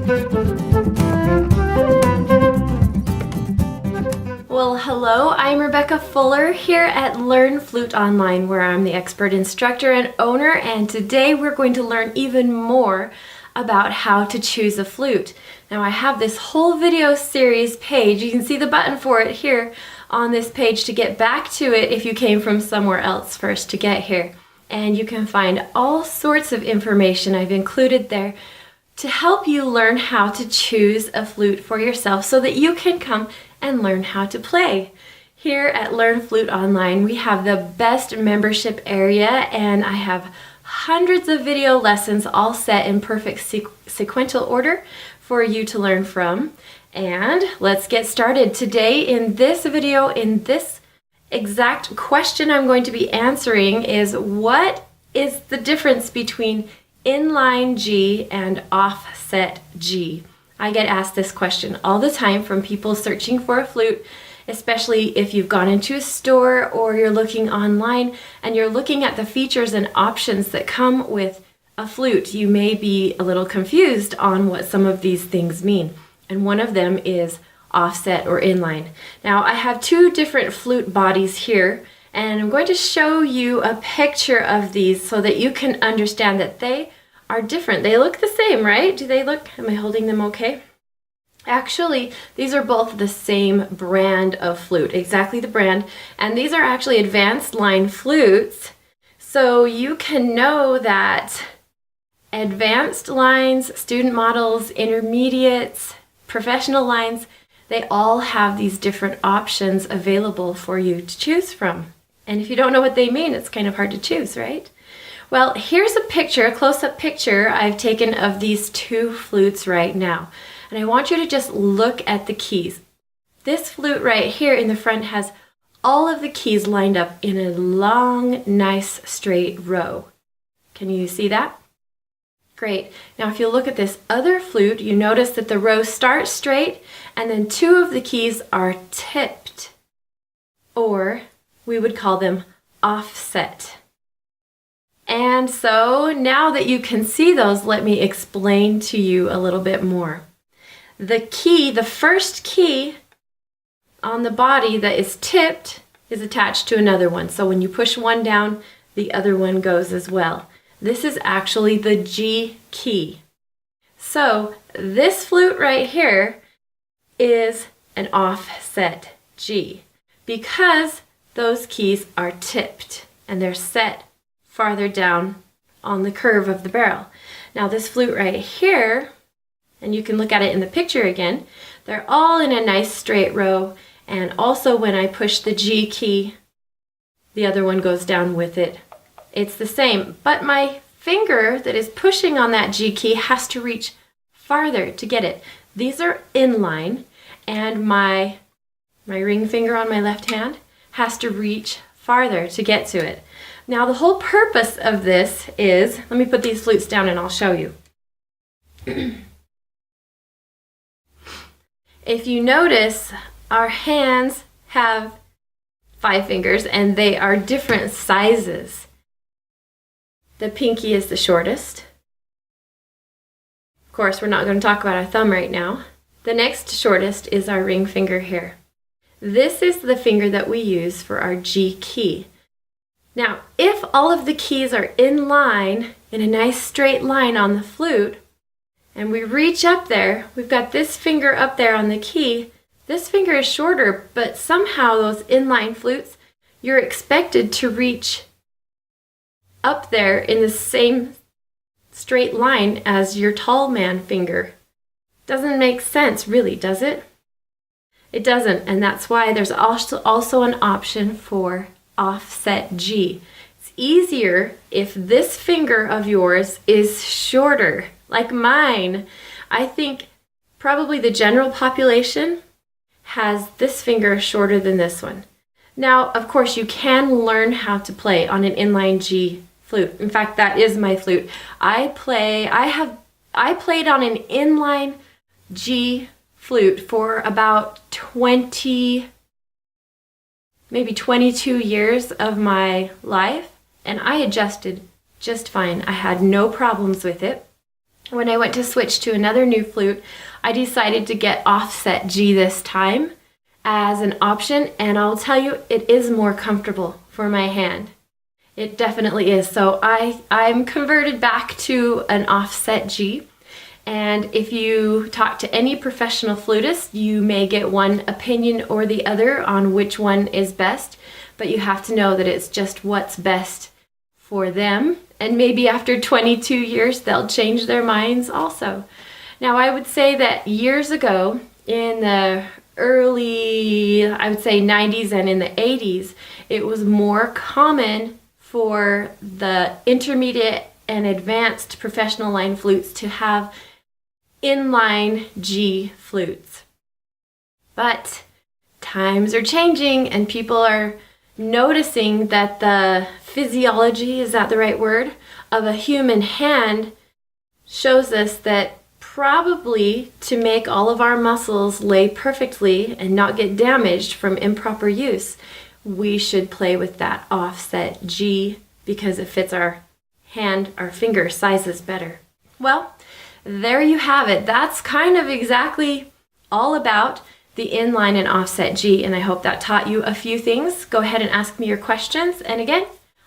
Well, hello, I'm Rebecca Fuller here at Learn Flute Online, where I'm the expert instructor and owner, and today we're going to learn even more about how to choose a flute. Now, I have this whole video series page. You can see the button for it here on this page to get back to it if you came from somewhere else first to get here. And you can find all sorts of information I've included there to help you learn how to choose a flute for yourself so that you can come and learn how to play. Here at Learn Flute Online, we have the best membership area, and I have hundreds of video lessons all set in perfect sequential order for you to learn from. And let's get started. Today in this video, in this exact question I'm going to be answering is, what is the difference between inline G and offset G? I get asked this question all the time from people searching for a flute, especially if you've gone into a store or you're looking online and you're looking at the features and options that come with a flute. You may be a little confused on what some of these things mean, and one of them is offset or inline. Now, I have two different flute bodies here, and I'm going to show you a picture of these so that you can understand that they are different. They look the same, right? Do they look, am I holding them okay? Actually, these are both the same brand of flute, exactly the brand, and these are actually advanced line flutes. So you can know that advanced lines, student models, intermediates, professional lines, they all have these different options available for you to choose from. And if you don't know what they mean, it's kind of hard to choose, right? Well, here's a picture, a close-up picture I've taken of these two flutes right now. And I want you to just look at the keys. This flute right here in the front has all of the keys lined up in a long, nice, straight row. Can you see that? Great. Now, if you look at this other flute, you notice that the row starts straight and then two of the keys are tipped, or we would call them offset. And so now that you can see those, let me explain to you a little bit more. The key, the first key on the body that is tipped is attached to another one. So when you push one down, the other one goes as well. This is actually the G key. So this flute right here is an offset G because those keys are tipped and they're set farther down on the curve of the barrel. Now this flute right here, and you can look at it in the picture again, they're all in a nice straight row, and also when I push the G key, the other one goes down with it. It's the same, but my finger that is pushing on that G key has to reach farther to get it. These are inline, and my ring finger on my left hand has to reach farther to get to it. Now, the whole purpose of this is, let me put these flutes down and I'll show you. If you notice, our hands have 5 fingers and they are different sizes. The pinky is the shortest. Of course, we're not going to talk about our thumb right now. The next shortest is our ring finger here. This is the finger that we use for our G key. Now, if all of the keys are in line, in a nice straight line on the flute, and we reach up there, we've got this finger up there on the key. This finger is shorter, but somehow those inline flutes, you're expected to reach up there in the same straight line as your tall man finger. Doesn't make sense, really, does it? It doesn't, and that's why there's also an option for offset G. It's easier if this finger of yours is shorter, like mine. I think probably the general population has this finger shorter than this one. Now, of course, you can learn how to play on an inline G flute. In fact, that is my flute. I played on an inline G flute for about 20, maybe 22 years of my life, and I adjusted just fine. I had no problems with it. When I went to switch to another new flute, I decided to get offset G this time as an option, and I'll tell you, it is more comfortable for my hand. It definitely is. So I'm converted back to an offset G. And if you talk to any professional flutist, you may get one opinion or the other on which one is best, but you have to know that it's just what's best for them. And maybe after 22 years, they'll change their minds also. Now, I would say that years ago, in the early, I would say 90s and in the 80s, it was more common for the intermediate and advanced professional line flutes to have inline G flutes. But times are changing and people are noticing that the physiology, is that the right word, of a human hand shows us that probably to make all of our muscles lay perfectly and not get damaged from improper use, we should play with that offset G because it fits our hand, our finger sizes better. Well, there you have it. That's kind of exactly all about the inline and offset G, and I hope that taught you a few things. Go ahead and ask me your questions, and again,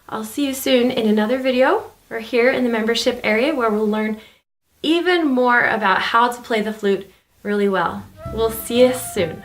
I'll see you soon in another video or here in the membership area where we'll learn even more about how to play the flute really well. We'll see you soon.